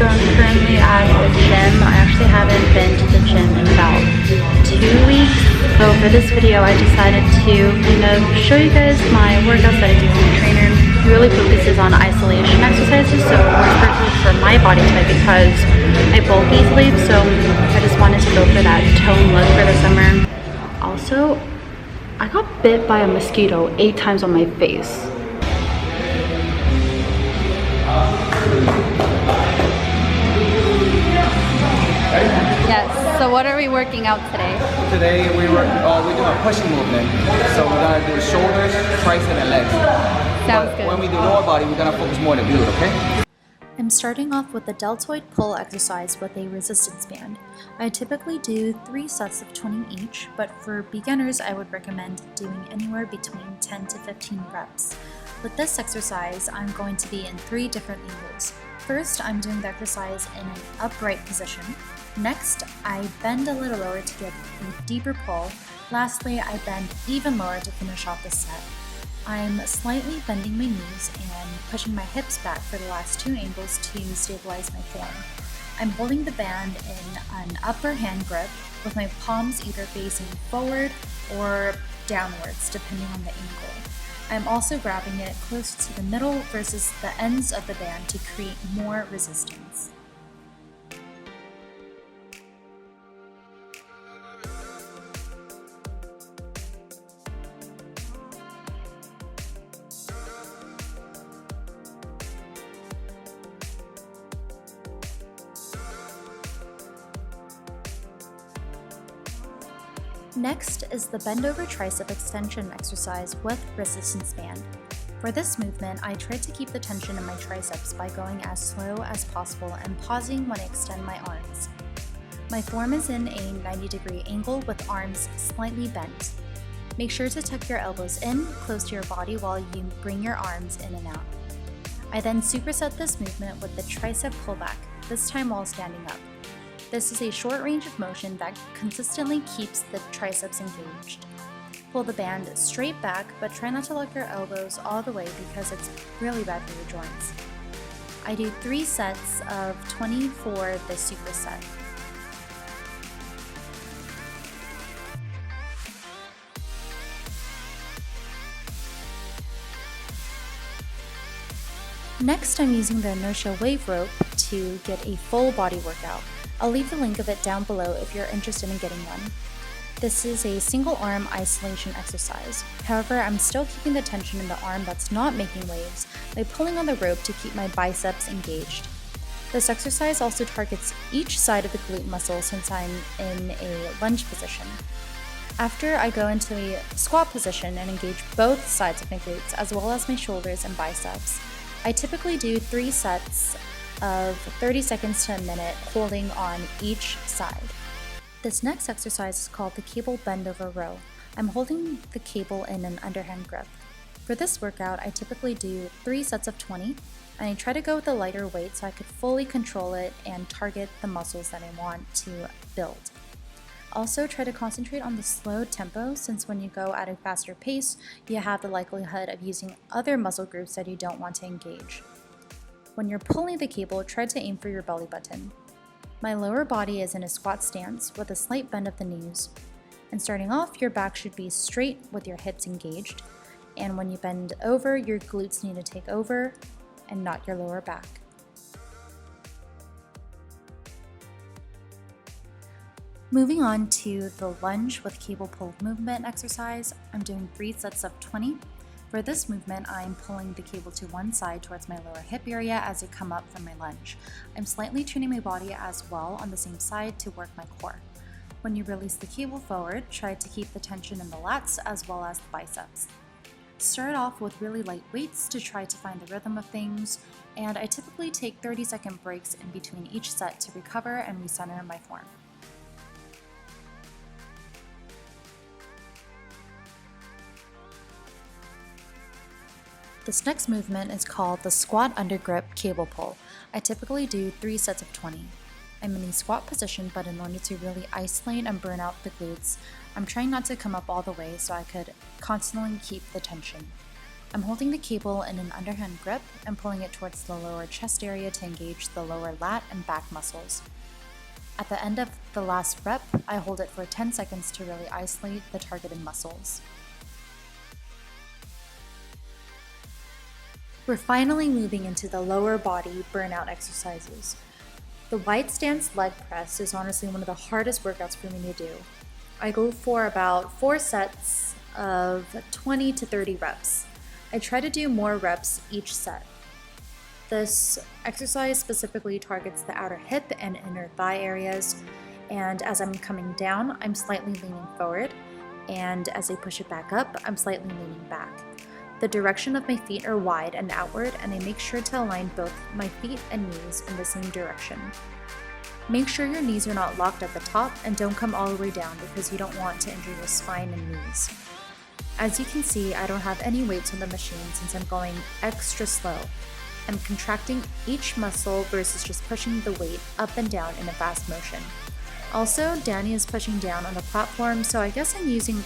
So I'm currently at the gym. I actually haven't been to the gym in about 2 weeks. So for this video, I decided to kind of show you guys my workouts that I do with my trainer. He really focuses on isolation exercises, so more perfect for my body type because I bulk easily. So I just wanted to go for that tone look for the summer. Also, I got bit by a mosquito 8 times on my face. Yes, so what are we working out today? Today we're doing a pushing movement. So we're gonna do the shoulders, tricep, and legs. Sounds good. When we do lower body, we're gonna focus more on the glute, okay? I'm starting off with the deltoid pull exercise with a resistance band. I typically do 3 sets of 20 each, but for beginners I would recommend doing anywhere between 10 to 15 reps. With this exercise, I'm going to be in 3 different angles. First, I'm doing the exercise in an upright position. Next, I bend a little lower to get a deeper pull. Lastly, I bend even lower to finish off the set. I'm slightly bending my knees and pushing my hips back for the last 2 angles to stabilize my form. I'm holding the band in an upper hand grip with my palms either facing forward or downwards depending on the angle. I'm also grabbing it close to the middle versus the ends of the band to create more resistance. Next is the bend over tricep extension exercise with resistance band. For this movement, I try to keep the tension in my triceps by going as slow as possible and pausing when I extend my arms. My form is in a 90-degree angle with arms slightly bent. Make sure to tuck your elbows in close to your body while you bring your arms in and out. I then superset this movement with the tricep pullback, this time while standing up. This is a short range of motion that consistently keeps the triceps engaged. Pull the band straight back, but try not to lock your elbows all the way because it's really bad for your joints. I do 3 sets of 20 for the superset. Next, I'm using the Inertia wave rope to get a full body workout. I'll leave the link of it down below if you're interested in getting one. This is a single arm isolation exercise. However, I'm still keeping the tension in the arm that's not making waves by pulling on the rope to keep my biceps engaged. This exercise also targets each side of the glute muscle since I'm in a lunge position. After I go into a squat position and engage both sides of my glutes as well as my shoulders and biceps, I typically do 3 sets of 30 seconds to a minute holding on each side. This next exercise is called the cable bend over row. I'm holding the cable in an underhand grip. For this workout, I typically do 3 sets of 20, and I try to go with a lighter weight so I could fully control it and target the muscles that I want to build. Also, try to concentrate on the slow tempo since when you go at a faster pace, you have the likelihood of using other muscle groups that you don't want to engage. When you're pulling the cable, try to aim for your belly button. My lower body is in a squat stance with a slight bend of the knees. And starting off, your back should be straight with your hips engaged. And when you bend over, your glutes need to take over and not your lower back. Moving on to the lunge with cable pull movement exercise, I'm doing 3 sets of 20. For this movement, I'm pulling the cable to one side towards my lower hip area as I come up from my lunge. I'm slightly turning my body as well on the same side to work my core. When you release the cable forward, try to keep the tension in the lats as well as the biceps. Start off with really light weights to try to find the rhythm of things, and I typically take 30-second breaks in between each set to recover and recenter my form. This next movement is called the squat under grip cable pull. I typically do 3 sets of 20. I'm in a squat position, but in order to really isolate and burn out the glutes, I'm trying not to come up all the way so I could constantly keep the tension. I'm holding the cable in an underhand grip and pulling it towards the lower chest area to engage the lower lat and back muscles. At the end of the last rep, I hold it for 10 seconds to really isolate the targeted muscles. We're finally moving into the lower body burnout exercises. The wide stance leg press is honestly one of the hardest workouts for me to do. I go for about 4 sets of 20 to 30 reps. I try to do more reps each set. This exercise specifically targets the outer hip and inner thigh areas, and as I'm coming down, I'm slightly leaning forward, and as I push it back up, I'm slightly leaning back. The direction of my feet are wide and outward, and I make sure to align both my feet and knees in the same direction. Make sure your knees are not locked at the top and don't come all the way down because you don't want to injure your spine and knees. As you can see, I don't have any weights on the machine since I'm going extra slow. I'm contracting each muscle versus just pushing the weight up and down in a fast motion. Also, Danny is pushing down on the platform, so I guess I'm using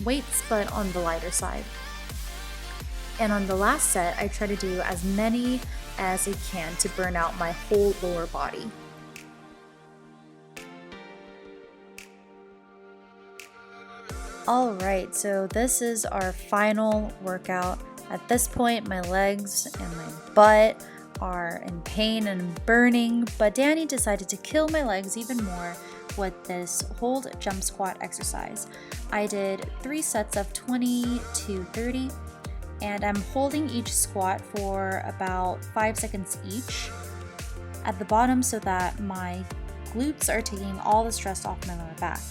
weights but on the lighter side. And on the last set, I try to do as many as I can to burn out my whole lower body. Alright, so this is our final workout. At this point, my legs and my butt are in pain and burning, but Danny decided to kill my legs even more with this hold jump squat exercise. I did 3 sets of 20 to 30, and I'm holding each squat for about 5 seconds each at the bottom so that my glutes are taking all the stress off my lower back.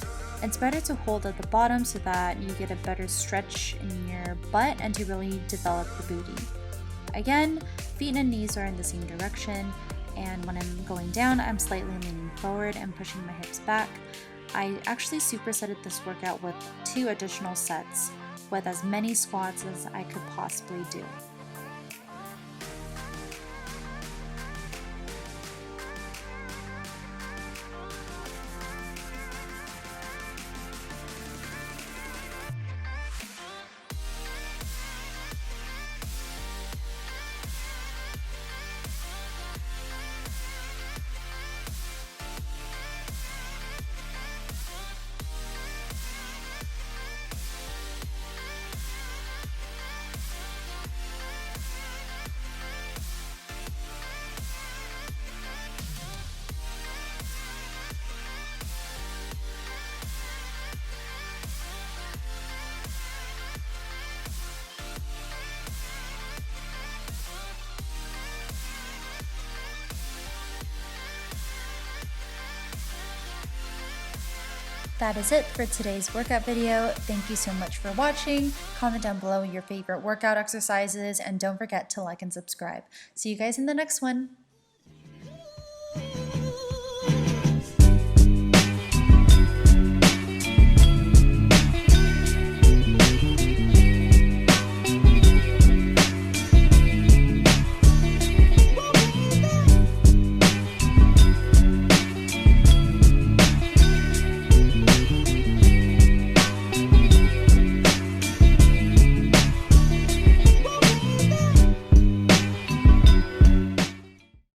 It's better to hold at the bottom so that you get a better stretch in your butt and to really develop the booty. Again, feet and knees are in the same direction, and when I'm going down, I'm slightly leaning forward and pushing my hips back. I actually supersetted this workout with 2 additional sets with as many squats as I could possibly do. That is it for today's workout video. Thank you so much for watching. Comment down below your favorite workout exercises and don't forget to like and subscribe. See you guys in the next one.